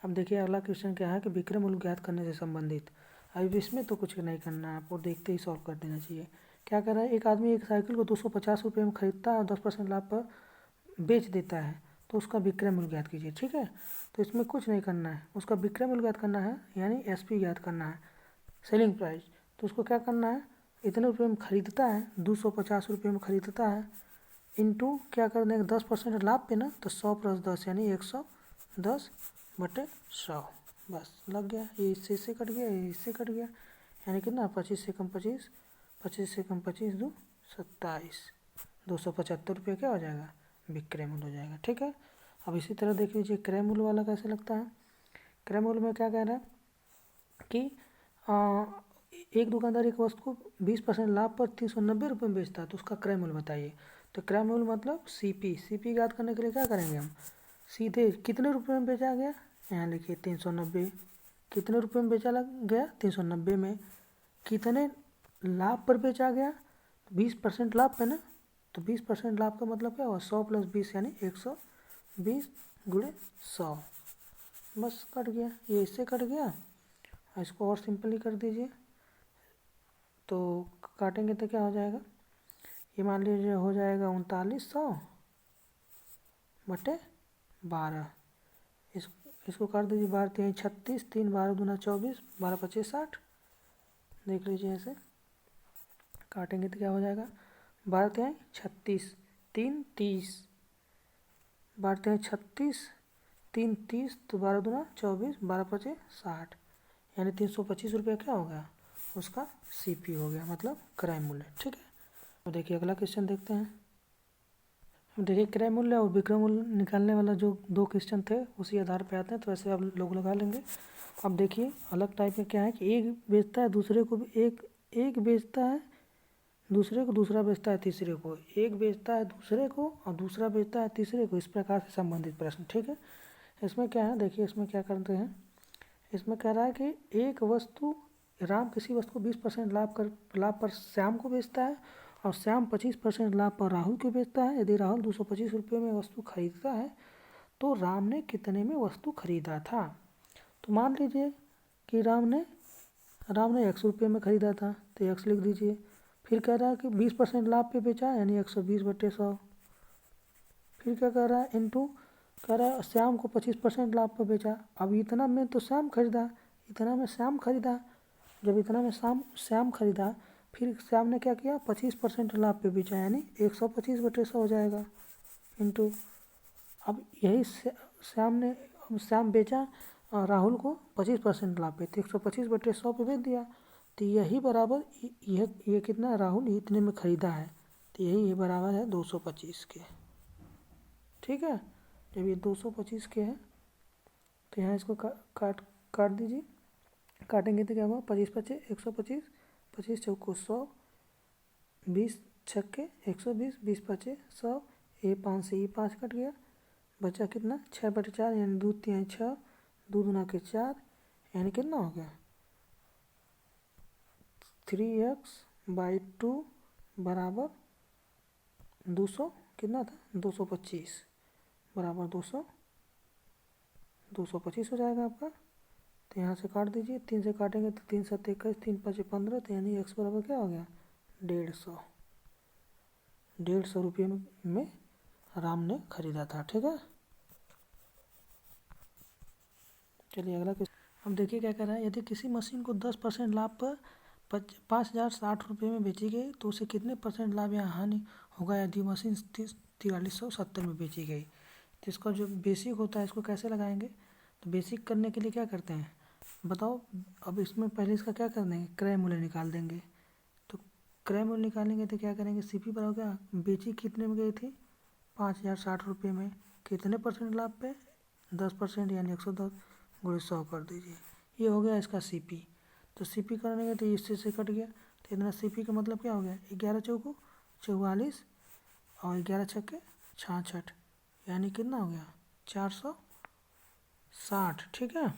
अब देखिए अगला क्वेश्चन क्या है कि विक्रय मूल्य ज्ञात करने से संबंधित। अब इसमें तो कुछ नहीं करना है आपको, देखते ही सॉल्व कर देना चाहिए। क्या कर रहा है, एक आदमी एक साइकिल को 250 रुपये में खरीदता है और 10% लाभ पर बेच देता है, तो उसका विक्रय मूल्य ज्ञात कीजिए, ठीक है। तो इसमें कुछ नहीं करना है, उसका विक्रय मूल्य ज्ञात करना है, यानी एसपी ज्ञात करना है, सेलिंग प्राइस। तो उसको क्या करना है, इतने रुपये में खरीदता है, 250 रुपये में खरीदता है, इंटू क्या कर देंगे 10% लाभ पे ना, तो 100 प्लस 10 यानी 110 बटे 100, बस लग गया। ये इससे कट गया, ये इससे कट गया, यानी कितना 25 से कम 25, 25 से कम 25 दो 27, 275 रुपये क्या हो जाएगा, विक्रय मूल्य हो जाएगा, ठीक है। अब इसी तरह देख लीजिए क्रय मूल्य वाला कैसे लगता है। क्रय मूल्य में क्या कह रहा है कि एक दुकानदार एक वस्तु को 20% लाभ पर 390 रुपये में बेचता है, तो उसका क्रय मूल्य बताइए। तो क्रय मूल्य मतलब सीपी ज्ञात करने के लिए क्या करेंगे हम, सीधे कितने रुपये में बेचा गया, यहाँ लिखिए 390, कितने रुपये में बेचा गया 390 में, कितने लाभ पर बेचा गया, 20% लाभ पे ना, तो 20% लाभ का मतलब क्या हुआ 100 प्लस 20 यानी 120 गुणे 100, बस कट गया, ये इससे कट गया। इसको और सिंपली कर दीजिए, तो काटेंगे तो क्या हो जाएगा, ये मान लीजिए हो जाएगा 3900 बटे 12, इसको काट दीजिए, 12 3 36, 3 12 दूना 24, 12 25 60, देख लीजिए ऐसे काटेंगे तो क्या हो जाएगा, 12 3 36, 3 30, 12 3 36, 3 30, तो 12 दूना 24, 12 25 60, यानी 325 रुपये क्या हो गया, उसका सीपी हो गया, मतलब क्रय मूल्य, ठीक है। तो देखिए अगला क्वेश्चन देखते हैं। देखिए क्रय मूल्य और विक्रय मूल्य निकालने वाला जो दो क्वेश्चन थे उसी आधार पे आते हैं, तो ऐसे आप लोग लगा लेंगे। अब देखिए अलग टाइप में क्या है कि एक बेचता है दूसरे को भी, एक बेचता है दूसरे को, दूसरा बेचता है तीसरे को, एक बेचता है दूसरे को और दूसरा बेचता है तीसरे को, इस प्रकार से संबंधित प्रश्न, ठीक है। इसमें क्या है, देखिए इसमें क्या करते हैं, इसमें कह रहा है कि एक वस्तु, राम किसी वस्तु को 20% लाभ पर श्याम को बेचता है और श्याम 25% लाभ पर राहुल को बेचता है। यदि राहुल 225 रुपये में वस्तु खरीदता है तो राम ने कितने में वस्तु खरीदा था। तो मान लीजिए कि राम ने 100 रुपये में खरीदा था, तो 100 लिख दीजिए। फिर कह रहा है कि 20% लाभ पे बेचा यानी 120 बटे 100। फिर क्या कह रहा है, इंटू कह रहा है श्याम को 25% लाभ पर बेचा। अब इतना में तो श्याम खरीदा, इतना में श्याम खरीदा, जब इतना में श्याम खरीदा, फिर श्याम ने क्या किया 25% लाभ पे बेचा, यानी 125 बटे 100 हो जाएगा, इंटू अब यही श्याम बेचा राहुल को 25% लाभ पे, तो 125 बटे 100 पे बेच दिया, तो यही बराबर ये कितना, राहुल इतने में खरीदा है, तो यही बराबर है 225 के, ठीक है। जब ये 225 के है तो यहाँ इसको काट दीजिए, काटेंगे तो क्या होगा 25 25 125, 25 चौको 100, 20 छक्के 120, 20 पचे 100, ये 5 से ये 5 कट गया, बचा कितना 6 बटे 4 यानी 2 3 6, 2 दूना के 4, यानी कितना हो गया 3x/2 बराबर 200, कितना था 225 बराबर 225 हो जाएगा आपका। तो यहाँ से काट दीजिए, 3 से काटेंगे तो 3 7 21, 3 5 15, तो यानी x बराबर क्या हो गया 150, 150 रुपये में राम ने खरीदा था। ठीक है, चलिए अगला क्वेश्चन। अब देखिए क्या कर रहा है, यदि किसी मशीन को 10% लाभ पर 5,060 रुपये में बेची गई तो उसे कितने % लाभ या हानि होगा यदि मशीन 4370 में बेची गई। तो इसका जो बेसिक होता है इसको कैसे लगाएंगे, तो बेसिक करने के लिए क्या करते हैं बताओ। अब इसमें पहले इसका क्या कर देंगे, क्रय मूल्य निकाल देंगे। तो क्रय मूल्य निकालेंगे तो क्या करेंगे, सीपी पर हो गया, बेची कितने में गई थी 5,060 रुपये में, कितने % लाभ पे 10% यानी 110 गुणे 100 कर दीजिए, ये हो गया इसका सीपी। तो सीपी करने गए तो इससे से कट गया, तो इतना सीपी का मतलब क्या हो गया, 11 चौको 44 और 11 छक्के 66, यानी कितना हो गया 460। ठीक है,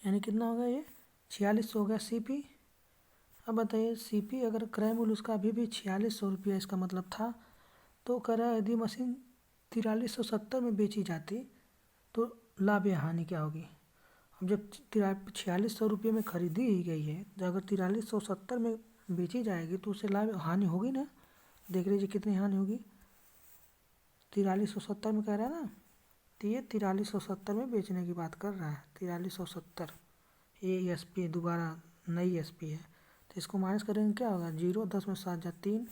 यानी कितना हो गया ये 4600 हो गया सीपी। अब बताइए सीपी अगर क्रय मूल्य उसका अभी भी 4600 रुपया इसका मतलब था, तो कह रहा है यदि मशीन 4370 में बेची जाती तो लाभ या हानि क्या होगी। अब जब 4600 रुपये में खरीदी ही गई है, तो अगर 4370 में बेची जाएगी तो उससे लाभ हानि होगी ना। देख लीजिए कितनी हानि होगी, 4370 में कह रहा है ना, तो ये 4370 में बेचने की बात कर रहा है। 4370 ये एसपी दोबारा नई एसपी है, तो इसको माइनस करेंगे क्या होगा, 0 10 में 7 जा 3,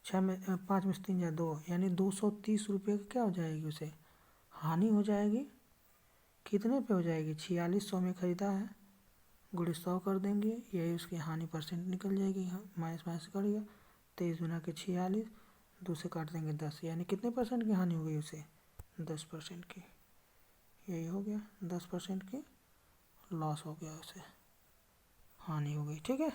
6 में 5 में 3 जा 2, यानी 230 रुपये का क्या हो जाएगी, उसे हानि हो जाएगी। कितने पे हो जाएगी, 4600 में ख़रीदा है, गुणे 100 कर देंगे, यही उसकी हानि % निकल जाएगी। माइनस माइनस कर गया, 23 गुना के 46, 2 से काट देंगे 10, यानी कितने % की हानि हो गई उसे, 10% की। यही हो गया 10% की लॉस हो गया, उसे हानि हो गई। ठीक है,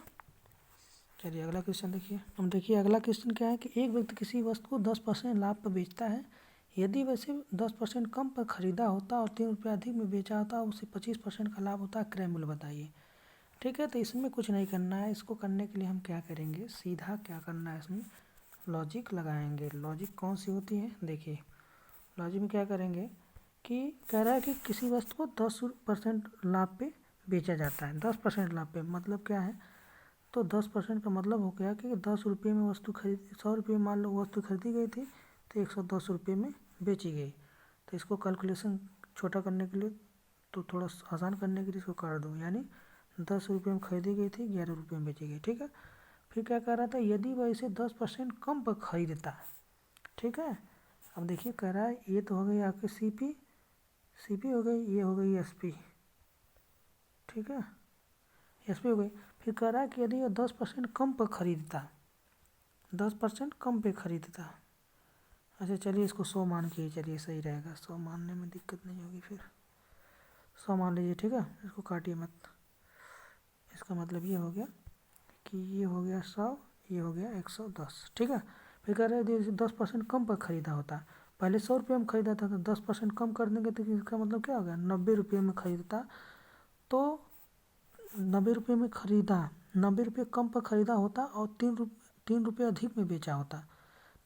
चलिए अगला क्वेश्चन देखिए। हम देखिए अगला क्वेश्चन क्या है कि एक व्यक्ति किसी वस्तु को 10% लाभ पर बेचता है, यदि वैसे 10% कम पर खरीदा होता और 3 रुपये अधिक में बेचा होता उसे 25% का लाभ होता, क्रय मूल्य बताइए। ठीक है, तो इसमें कुछ नहीं करना है, इसको करने के लिए हम क्या करेंगे, सीधा क्या करना है, इसमें लॉजिक लगाएंगे। लॉजिक कौन सी होती है, देखिए लॉजिक में क्या करेंगे कि कह रहा है कि किसी वस्तु को 10% लाभ पे बेचा जाता है। 10% लाभ पे मतलब क्या है, तो 10% का मतलब हो गया कि 10 रुपये में वस्तु खरीद 100 रुपये मान लो वस्तु खरीदी गई थी, तो 110 रुपये में बेची गई। तो इसको कैलकुलेशन छोटा करने के लिए, तो थोड़ा आसान करने के लिए इसको कर दो, यानी 10 रुपये में खरीदी गई थी, 11 रुपये में बेची गई। ठीक है, फिर क्या कह रहा था, यदि वह इसे 10% कम पर खरीदता। ठीक है, अब देखिए कह रहा है ये तो हो गई आपकी सीपी हो गई, ये हो गई एसपी। ठीक है, एसपी हो गई। फिर कह रहा है कि यदि ये 10% कम पर खरीदता, 10% कम पे खरीदता। अच्छा चलिए इसको 100 मान के, चलिए सही रहेगा, 100 मानने में दिक्कत नहीं होगी, फिर 100 मान लीजिए। ठीक है, इसको काटिए मत, इसका मतलब ये हो गया कि ये हो गया 100, ये हो गया 110। ठीक है, फिर कह रहे हैं यदि 10% कम पर खरीदा होता, पहले 100 रुपये में खरीदा था, तो 10% कम कर देंगे तो इसका मतलब क्या हो गया, 90 रुपये में खरीदता, तो 90 रुपये में खरीदा, 90 रुपये कम पर खरीदा होता और 3 रुपये अधिक में बेचा होता,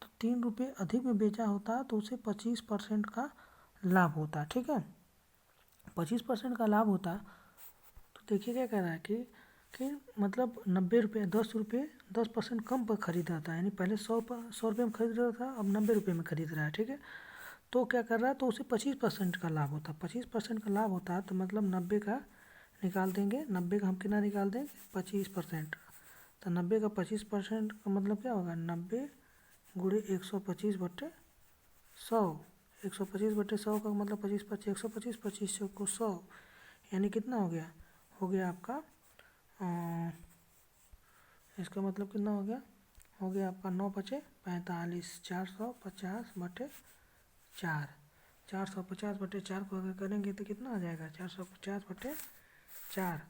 तो 3 रुपये अधिक में बेचा होता तो उसे 25% का लाभ होता। ठीक है, 25% का लाभ होता। तो देखिए क्या कह रहा है कि मतलब 90 रुपये 10 रुपये 10% कम पर खरीदा था, यानी पहले 100 रुपये में खरीद रहा था, अब 90 रुपये में खरीद रहा है। ठीक है, तो क्या कर रहा है, तो उसे 25% का लाभ होता, 25% का लाभ होता, तो मतलब 90 का निकाल देंगे, 90 का हम कितना निकाल देंगे 25%, तो 90 का 25% का मतलब क्या होगा, 90 गुणे 125/100, 125/100 का मतलब 25 125 25 को 100, यानी कितना हो गया आपका इसका मतलब कितना हो गया आपका 9 × 5 = 45, 450/4, 450/4 को अगर करेंगे तो कितना आ जाएगा 450/4,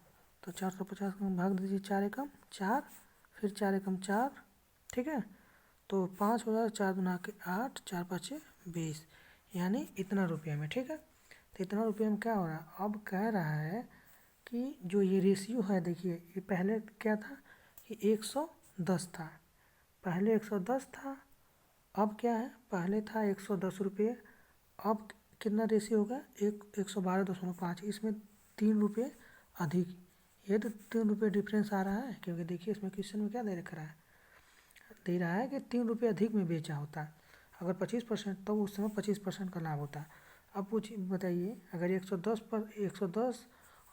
तो 450 को भाग दीजिए 4 एकम 4, फिर 4 एकम 4। ठीक है, तो 5 हो जाएगा, 4 गुना के 8, 4 5 20, यानी इतना रुपये में। ठीक है, तो इतना रुपये में क्या हो रहा है, अब कह रहा है कि जो ये रेशियो है, देखिए ये पहले क्या था कि 110 था, पहले 110 था, अब क्या है, पहले था 110 रुपये, अब कितना रेशियो होगा 112.5, इसमें 3 रुपये अधिक, ये तो 3 रुपये डिफरेंस आ रहा है, क्योंकि देखिए इसमें क्वेश्चन में क्या दे रखा है, दे रहा है कि 3 रुपये अधिक में बेचा होता। अगर 25% तो उस समय 25% का लाभ होता। अब पूछ बताइए, अगर 110 पर 110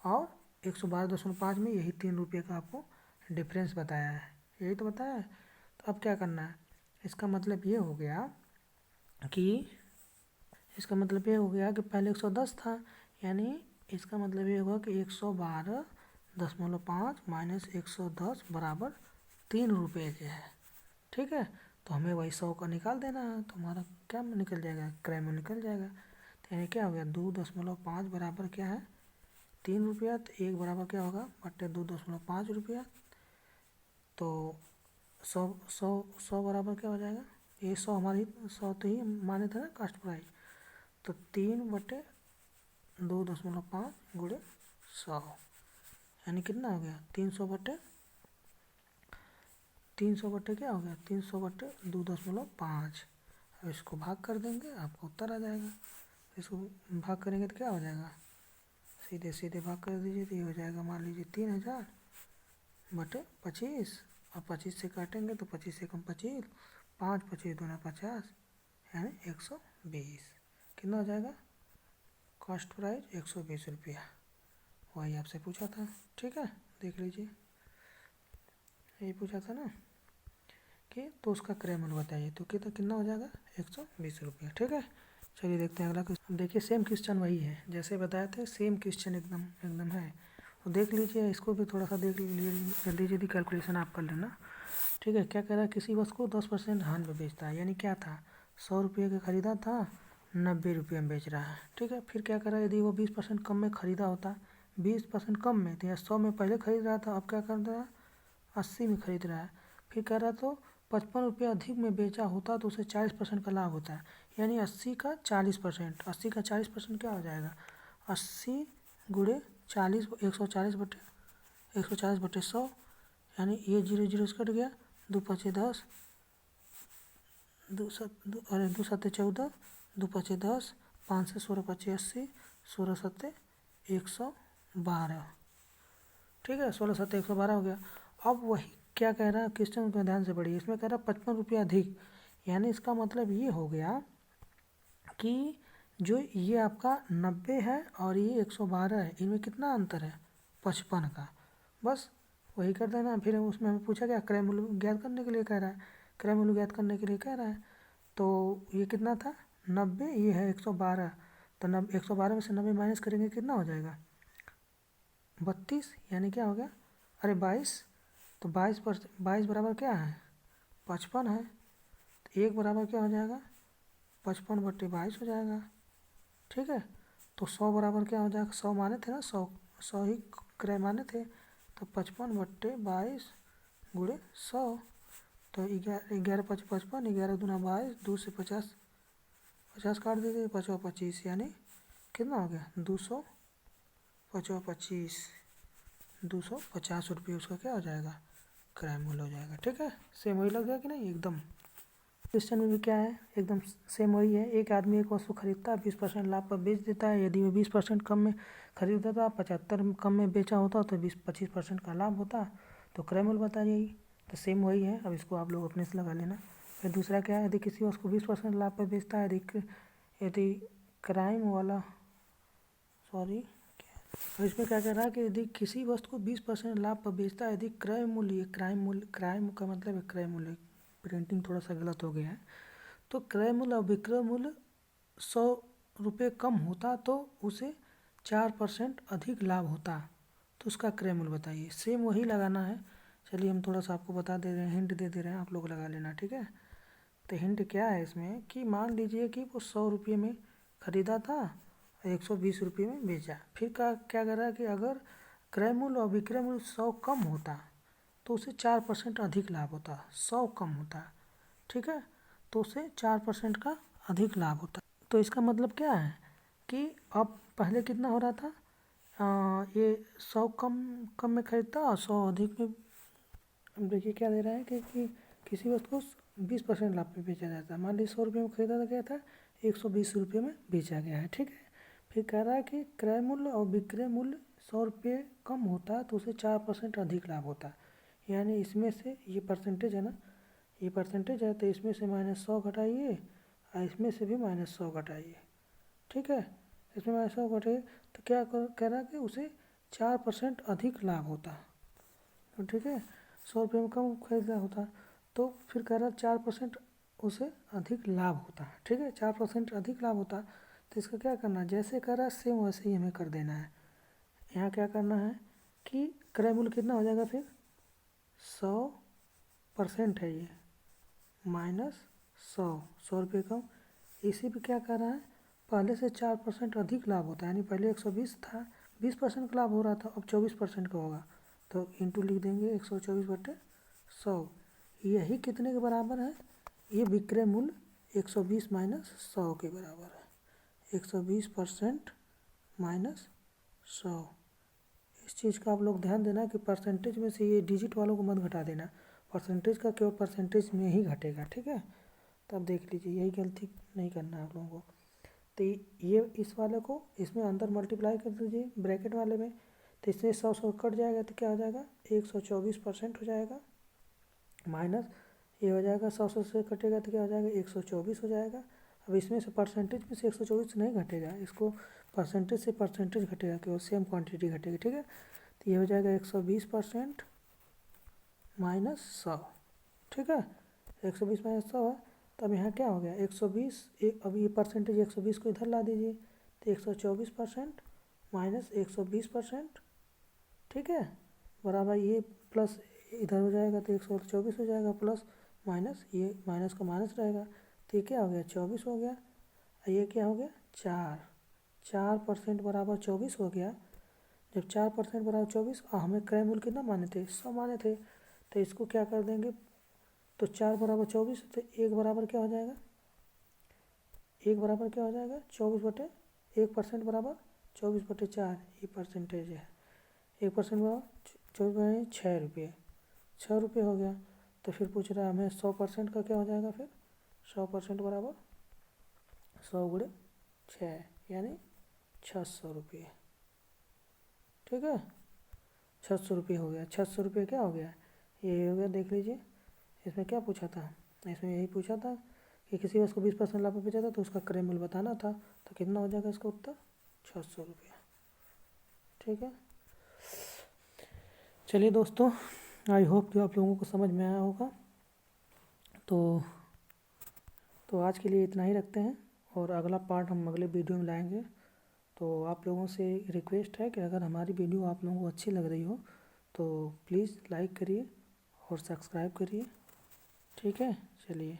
और 112.5 में यही 3 रुपये का आपको डिफरेंस बताया है, यही तो बताया है। तो अब क्या करना है, इसका मतलब ये हो गया कि पहले 110 था, यानी इसका मतलब ये होगा कि 112.5 माइनस 110 बराबर 3 रुपये के है। ठीक है, तो हमें वही 100 का निकाल देना है, तो हमारा क्या निकल जाएगा, क्रय मूल्य निकल जाएगा। तो यानी क्या हो गया, 2.5 बराबर क्या है 3 रुपया, तो 1 बराबर क्या होगा बट्टे 2.5 रुपया। तो 100 बराबर क्या हो जाएगा, ये 100 हमारी 100 तो ही माने थे ना कास्ट प्राइस, तो 3/2.5 गुणे 100 यानी कितना हो गया 300 बट्टे क्या हो गया 300/2.5। अब इसको भाग कर देंगे, आपको उत्तर आ जाएगा। इसको भाग करेंगे तो क्या हो जाएगा, सीधे सीधे भाग कर दीजिए तो ये हो जाएगा, मान लीजिए 3000/25, और 25 से काटेंगे तो 25 से कम 25, 5 25 दूना 50 यानी 120। कितना हो जाएगा, कॉस्ट प्राइस 120 रुपया, वही आपसे पूछा था। ठीक है, देख लीजिए, यही पूछा था ना कि तो उसका क्रय मूल्य बताइए, तो कितना हो जाएगा 120 रुपया। ठीक है, चलिए देखते हैं अगला क्वेश्चन। देखिए सेम क्वेश्चन वही है जैसे बताए थे, सेम क्वेश्चन एकदम है, तो देख लीजिए, इसको भी थोड़ा सा देख लीजिए, जल्दी जल्दी कैलकुलेशन आप कर लेना। ठीक है, क्या कह रहा है, किसी वस्तु को 10% हानि में बेचता है, यानी क्या था 100 रुपये का खरीदा था, 90 रुपये में बेच रहा है। ठीक है, फिर क्या कर रहा है, यदि वो 20% कम में खरीदा होता, 20% कम में, तो यहाँ 100 में पहले खरीद रहा था, अब क्या कर रहा है 80 में खरीद रहा है। फिर कह रहा तो 55 रुपये अधिक में बेचा होता तो उसे 40% का लाभ होता है, यानी 80 का 40%, 80 का 40% क्या हो जाएगा 80 गुणे 40, 140/100, यानी ये 0 से कट गया, 2×5 = 10, 2×7 = 14, 2×5 = 10, 5 से 16 × 5 = 80, 16 7 112। ठीक है, 16 7 112 हो गया। अब वही क्या कह रहा है, क्वेश्चन को ध्यान से पढ़िए, इसमें कह रहा है 55 रुपये अधिक, यानी इसका मतलब ये हो गया कि जो ये आपका 90 है और ये 112 है, इनमें कितना अंतर है 55 का, बस वही कर देना। फिर उसमें हमें पूछा क्या, क्रय मूल्य ज्ञात करने के लिए कह रहा है, क्रय मूल्य ज्ञात करने के लिए कह रहा है। तो ये कितना था 90, ये है 112, तो 112 में से 90 माइनस करेंगे कितना हो जाएगा 32, यानी क्या हो गया, अरे 22, तो 22 बराबर क्या है 55 है, तो 1 बराबर क्या हो जाएगा 55/22 हो जाएगा। ठीक है, तो 100 बराबर क्या हो जाएगा, 100 माने थे ना, 100 ही क्रय माने थे, तो 55/22 गुणे 100, तो 11 5 55, 11 दूना 22, 2 से 50 काट दीजिए, 5 और 25 यानी कितना हो गया 200, 5 और 25 250 रुपये उसका क्या हो जाएगा क्रय मूल्य हो जाएगा। ठीक है, सेम वही लग गया कि नहीं, एकदम क्वेश्चन में भी क्या है एकदम सेम वही है। एक आदमी एक वस्तु खरीदता है, 20% लाभ पर बेच देता है, यदि वो 20% कम में खरीदा था, 75 कम में बेचा होता तो 25% का लाभ होता, तो क्रय मूल्य बताइए। तो सेम वही है, अब इसको आप लोग अपने से लगा लेना। फिर दूसरा क्या है, यदि किसी वस्तु को 20% लाभ पर बेचता है, यदि क्राइम वाला सॉरी इसमें क्या कह रहा है कि यदि किसी वस्तु को 20% लाभ पर बेचता है, यदि क्रय मूल्य, क्राइम का मतलब है क्रय मूल्य, प्रिंटिंग थोड़ा सा गलत हो गया है, तो क्रय मूल्य और विक्रय मूल्य 100 रुपये कम होता तो उसे 4% अधिक लाभ होता, तो उसका क्रय मूल्य बताइए। सेम वही लगाना है, चलिए हम थोड़ा सा आपको बता दे रहे हैं, हिंट दे रहे हैं, आप लोग लगा लेना। ठीक है, तो हिंट क्या है इसमें कि मान लीजिए कि वो 100 रुपये में ख़रीदा था, 120 रुपये में बेचा। फिर क्या कर रहा है कि अगर क्रय मूल्य और विक्रय मूल्य 100 कम होता तो उसे 4% अधिक लाभ होता, 100 कम होता। ठीक है, तो उसे 4% का अधिक लाभ होता। तो इसका मतलब क्या है कि अब पहले कितना हो रहा था, ये 100 कम में खरीदता और 100 अधिक में। देखिए क्या दे रहा है कि किसी वस्तु को 20% लाभ पे बेचा जाता है, मान लीजिए 100 रुपये में खरीदा गया था, 120 रुपये में बेचा गया है। ठीक है, फिर कह रहा है कि क्रय मूल्य और विक्रय मूल्य 100 रुपये कम होता तो उसे 4% अधिक लाभ होता, यानी इसमें से ये परसेंटेज है ना, ये परसेंटेज है तो इसमें से -100 घटाइए और इसमें से भी -100 घटाइए। ठीक है, इसमें -100 घटाइए तो क्या कह रहा है कि उसे 4% अधिक लाभ होता है। तो ठीक है, 100 रुपये में कम खरीदा होता तो फिर कह रहा है 4% उसे अधिक लाभ होता है। ठीक है, 4% अधिक लाभ होता तो इसका क्या करना है, जैसे कह रहा है सेम वैसे ही हमें कर देना है। यहाँ क्या करना है कि क्रय मूल्य कितना हो जाएगा फिर 100% है ये -100, 100 रुपये कम। इसी पे क्या कर रहा है, पहले से 4% अधिक लाभ होता है, यानी पहले 120 था, 20% का लाभ हो रहा था, अब 24% का होगा तो इंटू लिख देंगे 124/100। यही कितने के बराबर है, ये विक्रय मूल्य 120 माइनस 100 के बराबर है। 120% -100। इस चीज़ का आप लोग ध्यान देना कि परसेंटेज में से ये डिजिट वालों को मत घटा देना, परसेंटेज का केवल परसेंटेज में ही घटेगा। ठीक है, तब देख लीजिए, यही गलती नहीं करना है आप लोगों को। तो ये इस वाले को इसमें अंदर मल्टीप्लाई कर दीजिए ब्रैकेट वाले में, तो इससे 100 कट जाएगा तो क्या हो जाएगा 124% हो जाएगा, माइनस ये हो जाएगा 100 से कटेगा तो क्या हो जाएगा 124 हो जाएगा। अब इसमें से परसेंटेज में से 124 नहीं घटेगा, इसको परसेंटेज से परसेंटेज घटेगा, केवल सेम क्वांटिटी घटेगी। ठीक है, तो ये हो जाएगा 120% -100। ठीक है, 120 -100 है, तब यहाँ क्या हो गया 120, अब ये परसेंटेज 120 को इधर ला दीजिए तो 124% -120%। ठीक है, बराबर ये प्लस इधर हो जाएगा तो 124 हो जाएगा, प्लस माइनस ये माइनस का माइनस रहेगा तो ये क्या हो गया 24 हो गया। और ये क्या हो गया 4% बराबर 24 हो गया। जब 4% बराबर 24 और हमें क्रय मूल्य कितना माने थे 100 माने थे, तो इसको क्या कर देंगे, तो 4 बराबर 24 तो 1 बराबर क्या हो जाएगा, 1 बराबर क्या हो जाएगा 24/1% बराबर 24/4, ये परसेंटेज है। 1% बराबर 24 6 रुपये, 6 रुपये हो गया। तो फिर पूछ रहा है हमें 100% का क्या हो जाएगा, फिर 100% बराबर 100 गुणे 6 यानी 600 रुपये। ठीक है, 600 रुपये हो गया। 600 रुपये क्या हो गया, ये हो गया, देख लीजिए इसमें क्या पूछा था, इसमें यही पूछा था कि किसी वस्तु को 20% लाभ में बेचा था तो उसका क्रय मूल्य बताना था, तो कितना हो जाएगा इसका उत्तर 600 रुपये। ठीक है, चलिए दोस्तों, आई होप कि आप लोगों को समझ में आया होगा। तो आज के लिए इतना ही रखते हैं, और अगला पार्ट हम अगले वीडियो में लाएंगे। तो आप लोगों से रिक्वेस्ट है कि अगर हमारी वीडियो आप लोगों को अच्छी लग रही हो तो प्लीज़ लाइक करिए और सब्सक्राइब करिए। ठीक है, चलिए।